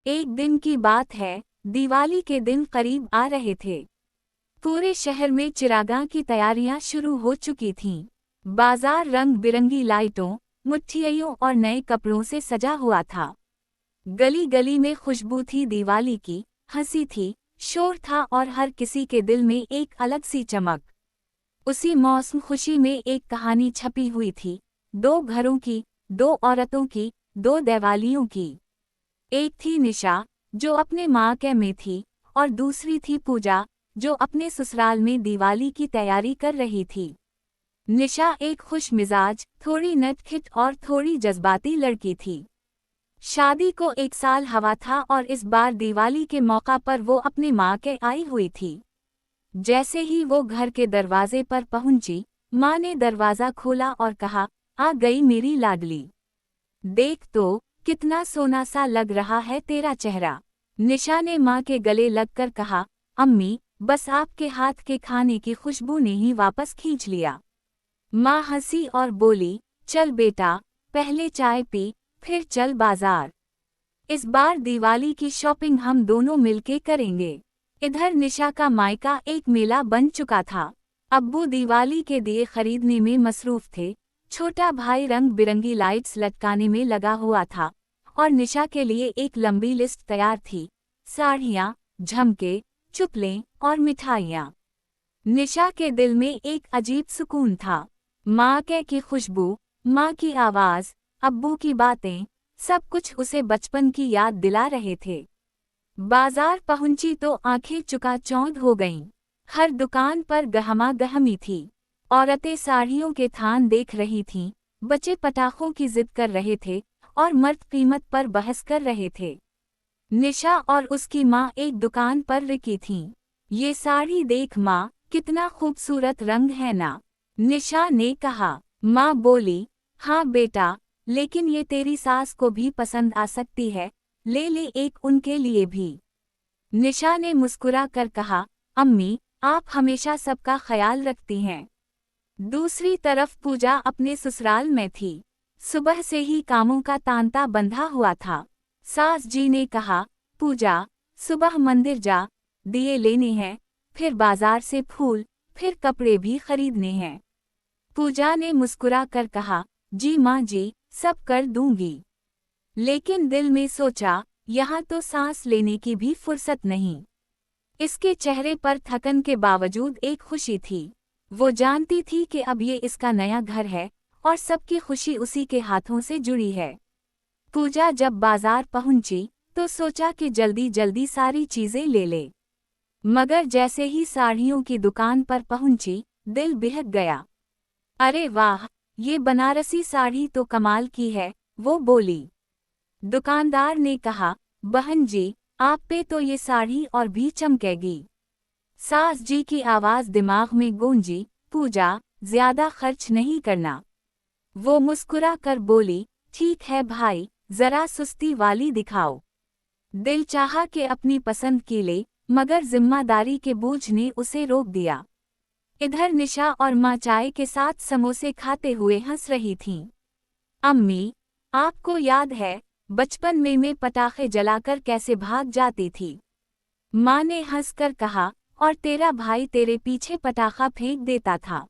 एक दिन की बात है, दिवाली के दिन करीब आ रहे थे। पूरे शहर में चिरागां की तैयारियां शुरू हो चुकी थीं। बाजार रंग बिरंगी लाइटों, मिठाइयों और नए कपड़ों से सजा हुआ था। गली गली में खुशबू थी दिवाली की, हंसी थी, शोर था और हर किसी के दिल में एक अलग सी चमक। उसी मौसम खुशी में एक कहानी छपी हुई थी, दो घरों की, दो औरतों की, दो दिवालियों की। एक थी निशा, जो अपने मायके में थी, और दूसरी थी पूजा, जो अपने ससुराल में दिवाली की तैयारी कर रही थी। निशा एक खुश मिजाज, थोड़ी नटखट और थोड़ी जज्बाती लड़की थी। शादी को एक साल हुआ था और इस बार दिवाली के मौका पर वो अपने मायके आई हुई थी। जैसे ही वो घर के दरवाजे पर पहुंची, माँ ने दरवाजा खोला और कहा, आ गई मेरी लाडली। देख तो, कितना सोना सा लग रहा है तेरा चेहरा। निशा ने माँ के गले लगकर कहा, अम्मी, बस आपके हाथ के खाने की खुशबू ने ही वापस खींच लिया। माँ हंसी और बोली, चल बेटा, पहले चाय पी, फिर चल बाजार। इस बार दिवाली की शॉपिंग हम दोनों मिलके करेंगे। इधर निशा का मायका एक मेला बन चुका था। अब्बू दिवाली के दिए खरीदने में मसरूफ थे, छोटा भाई रंग बिरंगी लाइट्स लटकाने में लगा हुआ था, और निशा के लिए एक लंबी लिस्ट तैयार थी, साड़ियाँ, झमके, चुपलें और मिठाइयाँ। निशा के दिल में एक अजीब सुकून था। माँ की खुशबू, माँ की आवाज़, अब्बू की बातें, सब कुछ उसे बचपन की याद दिला रहे थे। बाजार पहुंची तो आंखें चकाचौंध हो गईं। हर दुकान पर गहमा-गहमी थी। औरतें साड़ियों के थान देख रही थीं, बच्चे पटाखों की जिद कर रहे थे और मर्द कीमत पर बहस कर रहे थे। निशा और उसकी माँ एक दुकान पर रुकी थीं। ये साड़ी देख माँ, कितना खूबसूरत रंग है ना? निशा ने कहा। माँ बोली, हाँ बेटा, लेकिन ये तेरी सास को भी पसंद आ सकती है, ले ले एक उनके लिए भी। निशा ने मुस्कुरा कर कहा, अम्मी, आप हमेशा सबका ख्याल रखती हैं। दूसरी तरफ पूजा अपने ससुराल में थी। सुबह से ही कामों का तांता बंधा हुआ था। सास जी ने कहा, पूजा, सुबह मंदिर जा, दिए लेने हैं, फिर बाजार से फूल, फिर कपड़े भी खरीदने हैं। पूजा ने मुस्कुरा कर कहा, जी माँ जी, सब कर दूंगी। लेकिन दिल में सोचा, यहाँ तो सांस लेने की भी फुर्सत नहीं। इसके चेहरे पर थकन के बावजूद एक खुशी थी। वो जानती थी कि अब ये इसका नया घर है और सबकी खुशी उसी के हाथों से जुड़ी है। पूजा जब बाजार पहुंची तो सोचा कि जल्दी जल्दी सारी चीजें ले ले। मगर जैसे ही साड़ियों की दुकान पर पहुंची, दिल बिहक गया। अरे वाह, ये बनारसी साड़ी तो कमाल की है, वो बोली। दुकानदार ने कहा, बहन जी, आप पे तो ये साड़ी और भी चमकेगी। सास जी की आवाज़ दिमाग में गूंजी, पूजा, ज्यादा खर्च नहीं करना। वो मुस्कुरा कर बोली, ठीक है भाई, जरा सुस्ती वाली दिखाओ। दिल चाहा कि अपनी पसंद की ले, मगर जिम्मेदारी के बोझ ने उसे रोक दिया। इधर निशा और माँ चाय के साथ समोसे खाते हुए हंस रही थीं। अम्मी, आपको याद है, बचपन में मैं पटाखे जलाकर कैसे भाग जाती थी? माँ ने हंसकर कहा, और तेरा भाई तेरे पीछे पटाखा फेंक देता था।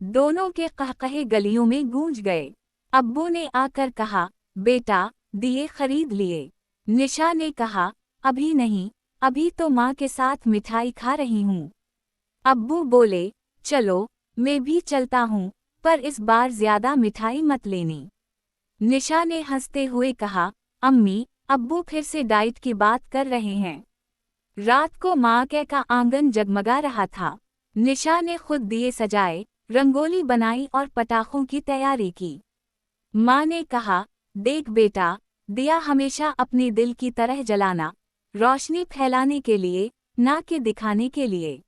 दोनों के कहकहे गलियों में गूंज गए। अब्बू ने आकर कहा, बेटा, दिए खरीद लिए? निशा ने कहा, अभी नहीं, अभी तो माँ के साथ मिठाई खा रही हूँ। अब्बू बोले, चलो, मैं भी चलता हूँ, पर इस बार ज्यादा मिठाई मत लेनी। निशा ने हंसते हुए कहा, अम्मी, अब्बू फिर से डाइट की बात कर रहे हैं। रात को माँ का आंगन जगमगा रहा था। निशा ने खुद दिए सजाए, रंगोली बनाई और पटाखों की तैयारी की। माँ ने कहा, देख बेटा, दिया हमेशा अपने दिल की तरह जलाना, रोशनी फैलाने के लिए, ना कि दिखाने के लिए।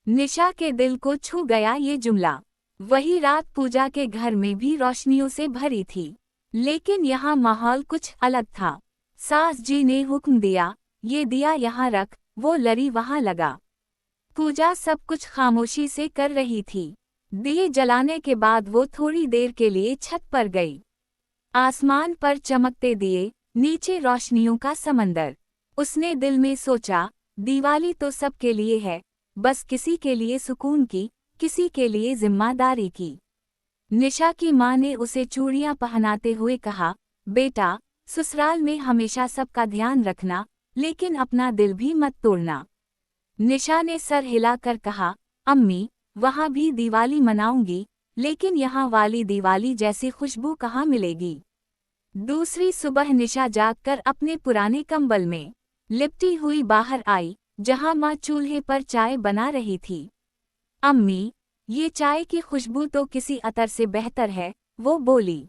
निशा के दिल को छू गया ये जुमला। वही रात पूजा के घर में भी रोशनियों से भरी थी, लेकिन यहाँ माहौल कुछ अलग था। सास जी ने हुक्म दिया, ये दिया यहाँ रख, वो लरी वहाँ लगा। पूजा सब कुछ खामोशी से कर रही थी। दिए जलाने के बाद वो थोड़ी देर के लिए छत पर गई। आसमान पर चमकते दिए, नीचे रोशनियों का समंदर। उसने दिल में सोचा, दिवाली तो सबके लिए है, बस किसी के लिए सुकून की, किसी के लिए जिम्मेदारी की। निशा की माँ ने उसे चूड़ियां पहनाते हुए कहा, बेटा, ससुराल में हमेशा सबका ध्यान रखना, लेकिन अपना दिल भी मत तोड़ना। निशा ने सर हिलाकर कहा, अम्मी, वहाँ भी दिवाली मनाऊंगी, लेकिन यहाँ वाली दिवाली जैसी खुशबू कहाँ मिलेगी। दूसरी सुबह निशा जागकर अपने पुराने कंबल में लिपटी हुई बाहर आई, जहाँ माँ चूल्हे पर चाय बना रही थी। अम्मी, ये चाय की खुशबू तो किसी अतर से बेहतर है, वो बोली।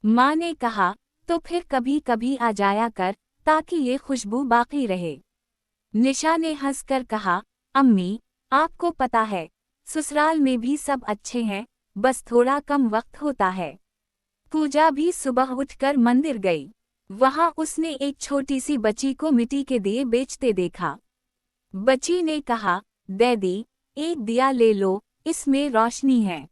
माँ ने कहा, तो फिर कभी कभी आ जाया कर, ताकि ये खुशबू बाकी रहे। निशा ने हंसकर कहा, अम्मी, आपको पता है, ससुराल में भी सब अच्छे हैं, बस थोड़ा कम वक्त होता है। पूजा भी सुबह उठकर मंदिर गई। वहां उसने एक छोटी सी बच्ची को मिट्टी के दिए बेचते देखा। बच्ची ने कहा, दीदी, एक दिया ले लो, इसमें रोशनी है।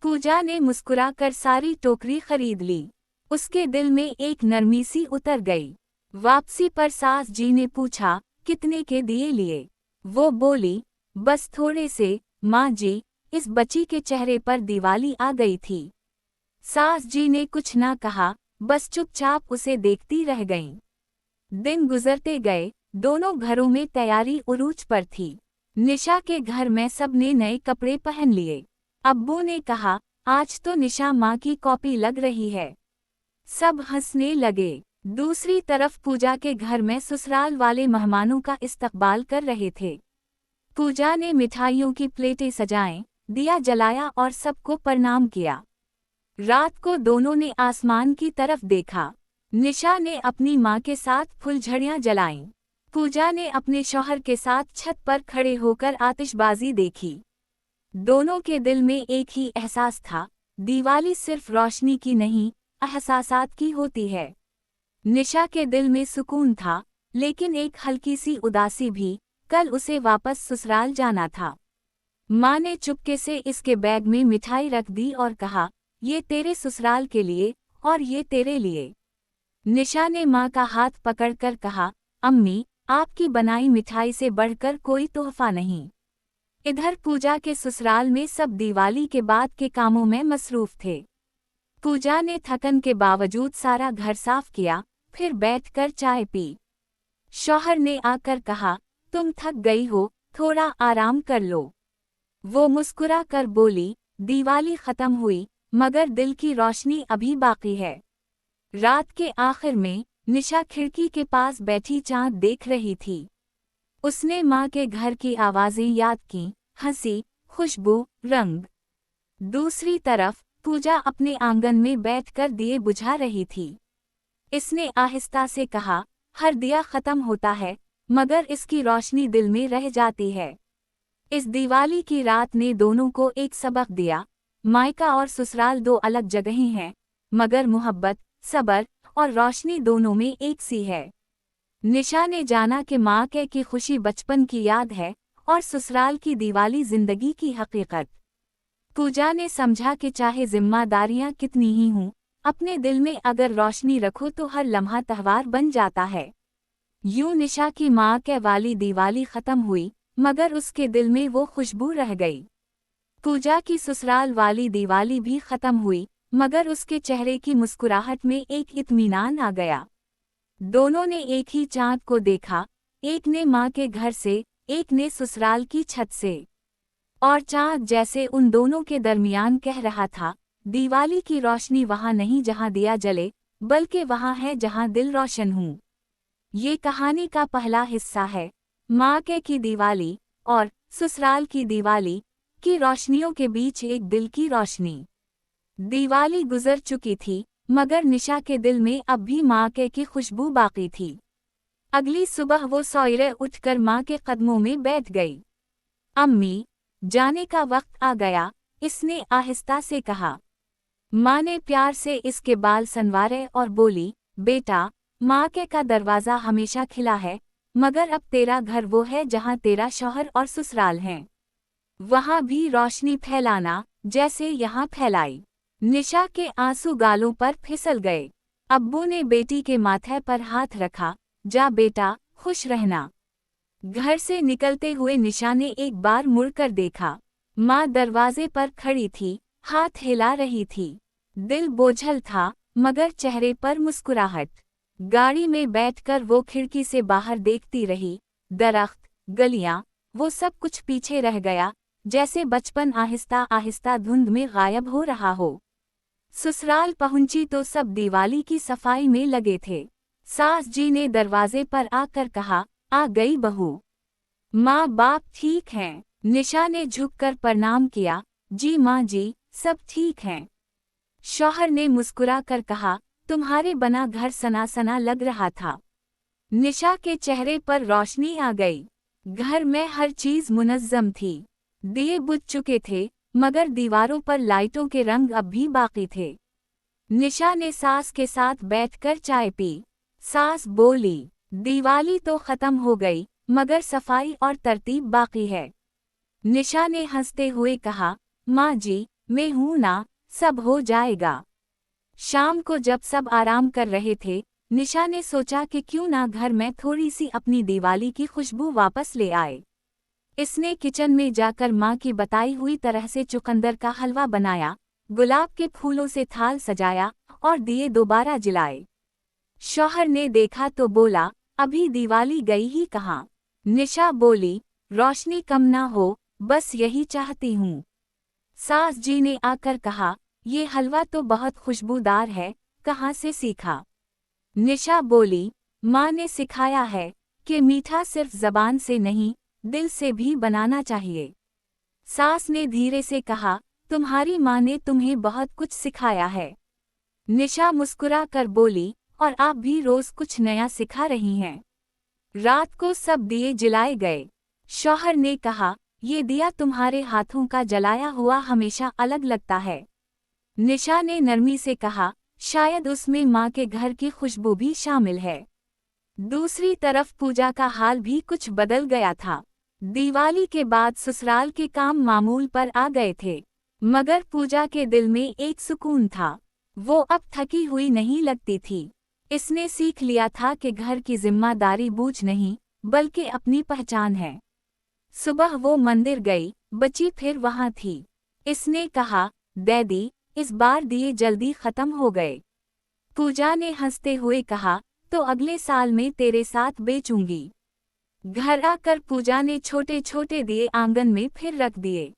पूजा ने मुस्कुराकर सारी टोकरी खरीद ली। उसके दिल में एक नरमी सी उतर गई। वापसी पर सास जी ने पूछा, कितने के दिए लिए? वो बोली, बस थोड़े से, माँ जी। इस बच्ची के चेहरे पर दिवाली आ गई थी। सास जी ने कुछ ना कहा, बस चुपचाप उसे देखती रह गईं। दिन गुजरते गए, दोनों घरों में तैयारी उरूज पर थी। निशा के घर में सबने नए कपड़े पहन लिए। अब्बू ने कहा, आज तो निशा माँ की कॉपी लग रही है। सब हंसने लगे। दूसरी तरफ पूजा के घर में ससुराल वाले मेहमानों का इस्तकबाल कर रहे थे। पूजा ने मिठाइयों की प्लेटें सजाएं, दिया जलाया और सबको प्रणाम किया। रात को दोनों ने आसमान की तरफ देखा। निशा ने अपनी माँ के साथ फुलझड़ियाँ जलाईं। पूजा ने अपने शौहर के साथ छत पर खड़े होकर आतिशबाजी देखी। दोनों के दिल में एक ही एहसास था, दिवाली सिर्फ रोशनी की नहीं, एहसासात की होती है। निशा के दिल में सुकून था, लेकिन एक हल्की सी उदासी भी, कल उसे वापस ससुराल जाना था। माँ ने चुपके से इसके बैग में मिठाई रख दी और कहा, ये तेरे ससुराल के लिए, और ये तेरे लिए। निशा ने माँ का हाथ पकड़कर कहा, अम्मी, आपकी बनाई मिठाई से बढ़कर कोई तोहफा नहीं। इधर पूजा के ससुराल में सब दिवाली के बाद के कामों में मसरूफ थे। पूजा ने थकन के बावजूद सारा घर साफ किया, फिर बैठकर चाय पी। शौहर ने आकर कहा, तुम थक गई हो, थोड़ा आराम कर लो। वो मुस्कुरा कर बोली, दिवाली खत्म हुई, मगर दिल की रोशनी अभी बाकी है। रात के आखिर में निशा खिड़की के पास बैठी चांद देख रही थी। उसने माँ के घर की आवाज़ें याद कीं, हंसी, खुशबू, रंग। दूसरी तरफ पूजा अपने आंगन में बैठकर दिए बुझा रही थी। इसने आहिस्ता से कहा, हर दिया खत्म होता है, मगर इसकी रोशनी दिल में रह जाती है। इस दिवाली की रात ने दोनों को एक सबक दिया, मायका और ससुराल दो अलग जगहें हैं, मगर मोहब्बत, सब्र और रोशनी दोनों में एक सी है। निशा ने जाना कि माँ के की खुशी बचपन की याद है और ससुराल की दिवाली जिंदगी की हकीकत। पूजा ने समझा कि चाहे जिम्मेदारियां कितनी ही हों, अपने दिल में अगर रोशनी रखो तो हर लम्हा त्योहार बन जाता है। यूं निशा की माँ के वाली दिवाली खत्म हुई, मगर उसके दिल में वो खुशबू रह गई। पूजा की ससुराल वाली दिवाली भी खत्म हुई, मगर उसके चेहरे की मुस्कुराहट में एक इत्मीनान आ गया। दोनों ने एक ही चाँद को देखा, एक ने माँ के घर से, एक ने ससुराल की छत से। और चाँद जैसे उन दोनों के दरमियान कह रहा था, दिवाली की रोशनी वहाँ नहीं जहाँ दिया जले, बल्कि वहाँ है जहाँ दिल रोशन हूँ। ये कहानी का पहला हिस्सा है, माँ के की दिवाली और ससुराल की दिवाली की रोशनियों के बीच एक दिल की रोशनी। दिवाली गुजर चुकी थी, मगर निशा के दिल में अब भी माँ के की खुशबू बाकी थी। अगली सुबह वो सवेरे उठकर माँ के कदमों में बैठ गई। अम्मी, जाने का वक्त आ गया, इसने आहिस्ता से कहा। माँ ने प्यार से इसके बाल संवारे और बोली, बेटा, माँ के का दरवाज़ा हमेशा खिला है, मगर अब तेरा घर वो है जहाँ तेरा शौहर और ससुराल हैं। वहाँ भी रोशनी फैलाना, जैसे यहाँ फैलाई। निशा के आंसू गालों पर फिसल गए। अब्बू ने बेटी के माथे पर हाथ रखा। जा बेटा, खुश रहना। घर से निकलते हुए निशा ने एक बार मुड़कर देखा। माँ दरवाजे पर खड़ी थी, हाथ हिला रही थी। दिल बोझल था, मगर चेहरे पर मुस्कुराहट। गाड़ी में बैठकर वो खिड़की से बाहर देखती रही। दरख्त, गलियां, वो सब कुछ पीछे रह गया, जैसे बचपन आहिस्ता आहिस्ता धुंध में गायब हो रहा हो। ससुराल पहुंची तो सब दिवाली की सफाई में लगे थे। सास जी ने दरवाजे पर आकर कहा, आ गई बहू। माँ बाप ठीक हैं? निशा ने झुककर प्रणाम किया। जी माँ जी, सब ठीक हैं। शौहर ने मुस्कुरा कर कहा, तुम्हारे बना घर सना सना लग रहा था। निशा के चेहरे पर रोशनी आ गई। घर में हर चीज मुनज्जम थी। दिए बुझ चुके थे, मगर दीवारों पर लाइटों के रंग अब भी बाकी थे। निशा ने सास के साथ बैठकर चाय पी। सास बोली, दिवाली तो खत्म हो गई, मगर सफाई और तरतीब बाकी है। निशा ने हंसते हुए कहा, माँ जी, मैं हूं ना, सब हो जाएगा। शाम को जब सब आराम कर रहे थे, निशा ने सोचा कि क्यों ना घर में थोड़ी सी अपनी दिवाली की खुशबू वापस ले आए। इसने किचन में जाकर माँ की बताई हुई तरह से चुकंदर का हलवा बनाया, गुलाब के फूलों से थाल सजाया और दिए दोबारा जलाए। शौहर ने देखा तो बोला, अभी दिवाली गई ही कहाँ? निशा बोली, रोशनी कम ना हो, बस यही चाहती हूँ। सास जी ने आकर कहा, ये हलवा तो बहुत खुशबूदार है, कहाँ से सीखा? निशा बोली, माँ ने सिखाया है कि मीठा सिर्फ जबान से नहीं, दिल से भी बनाना चाहिए। सास ने धीरे से कहा, तुम्हारी माँ ने तुम्हें बहुत कुछ सिखाया है। निशा मुस्कुरा कर बोली, और आप भी रोज कुछ नया सिखा रही हैं। रात को सब दिए जलाए गए। शौहर ने कहा, ये दिया तुम्हारे हाथों का जलाया हुआ हमेशा अलग लगता है। निशा ने नरमी से कहा, शायद उसमें माँ के घर की खुशबू भी शामिल है। दूसरी तरफ पूजा का हाल भी कुछ बदल गया था। दिवाली के बाद ससुराल के काम मामूल पर आ गए थे, मगर पूजा के दिल में एक सुकून था। वो अब थकी हुई नहीं लगती थी। इसने सीख लिया था कि घर की जिम्मेदारी बोझ नहीं, बल्कि अपनी पहचान है। सुबह वो मंदिर गई, बची फिर वहां थी। इसने कहा, दीदी, इस बार दिए जल्दी खत्म हो गए। पूजा ने हंसते हुए कहा, तो अगले साल में तेरे साथ बेचूंगी। घर आकर पूजा ने छोटे छोटे दिए आंगन में फिर रख दिए।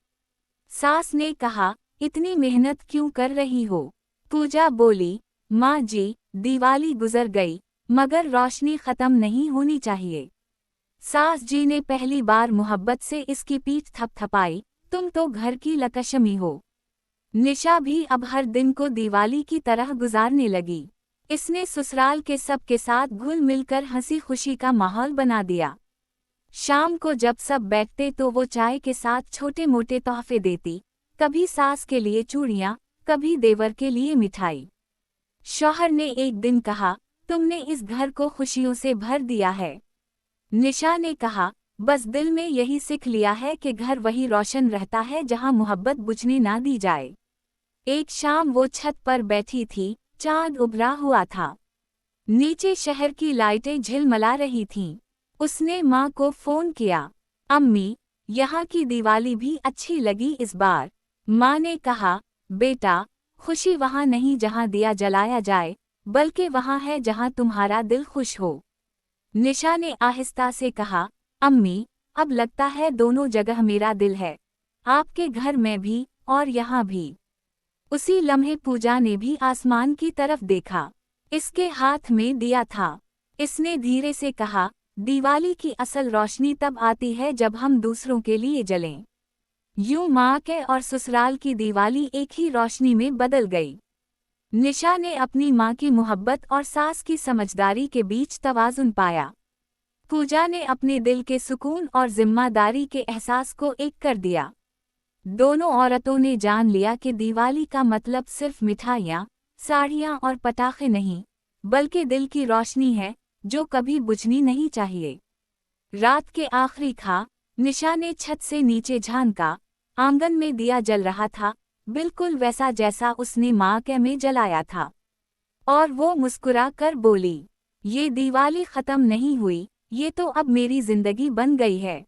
सास ने कहा, इतनी मेहनत क्यों कर रही हो? पूजा बोली, माँ जी, दिवाली गुजर गई, मगर रोशनी खत्म नहीं होनी चाहिए। सास जी ने पहली बार मोहब्बत से इसकी पीठ थपथपाई, तुम तो घर की लक्ष्मी हो। निशा भी अब हर दिन को दिवाली की तरह गुजारने लगी। इसने ससुराल के सब के साथ घुल मिलकर हंसी खुशी का माहौल बना दिया। शाम को जब सब बैठते तो वो चाय के साथ छोटे मोटे तोहफे देती, कभी सास के लिए चूड़ियाँ, कभी देवर के लिए मिठाई। शौहर ने एक दिन कहा, तुमने इस घर को खुशियों से भर दिया है। निशा ने कहा, बस दिल में यही सीख लिया है कि घर वही रोशन रहता है जहाँ मोहब्बत बुझने ना दी जाए। एक शाम वो छत पर बैठी थी, चांद उभरा हुआ था। नीचे शहर की लाइटें झिलमिला रही थीं। उसने माँ को फोन किया, अम्मी, यहाँ की दिवाली भी अच्छी लगी इस बार। माँ ने कहा, बेटा, खुशी वहाँ नहीं जहाँ दिया जलाया जाए, बल्कि वहाँ है जहाँ तुम्हारा दिल खुश हो। निशा ने आहिस्ता से कहा, अम्मी, अब लगता है दोनों जगह मेरा दिल है, आपके घर में भी और यहाँ भी। उसी लम्हे पूजा ने भी आसमान की तरफ देखा। इसके हाथ में दिया था। इसने धीरे से कहा, दिवाली की असल रोशनी तब आती है जब हम दूसरों के लिए जलें। यूं माँ के और ससुराल की दिवाली एक ही रोशनी में बदल गई। निशा ने अपनी माँ की मोहब्बत और सास की समझदारी के बीच तवाज़ुन पाया। पूजा ने अपने दिल के सुकून और जिम्मेदारी के एहसास को एक कर दिया। दोनों औरतों ने जान लिया कि दिवाली का मतलब सिर्फ मिठाइयाँ, साड़ियाँ और पटाखे नहीं, बल्कि दिल की रोशनी है, जो कभी बुझनी नहीं चाहिए। रात के आखिरी खा, निशा ने छत से नीचे झांका। आंगन में दिया जल रहा था, बिल्कुल वैसा जैसा उसने माँ के में जलाया था। और वो मुस्कुरा कर बोली, ये दिवाली खत्म नहीं हुई, ये तो अब मेरी जिंदगी बन गई है।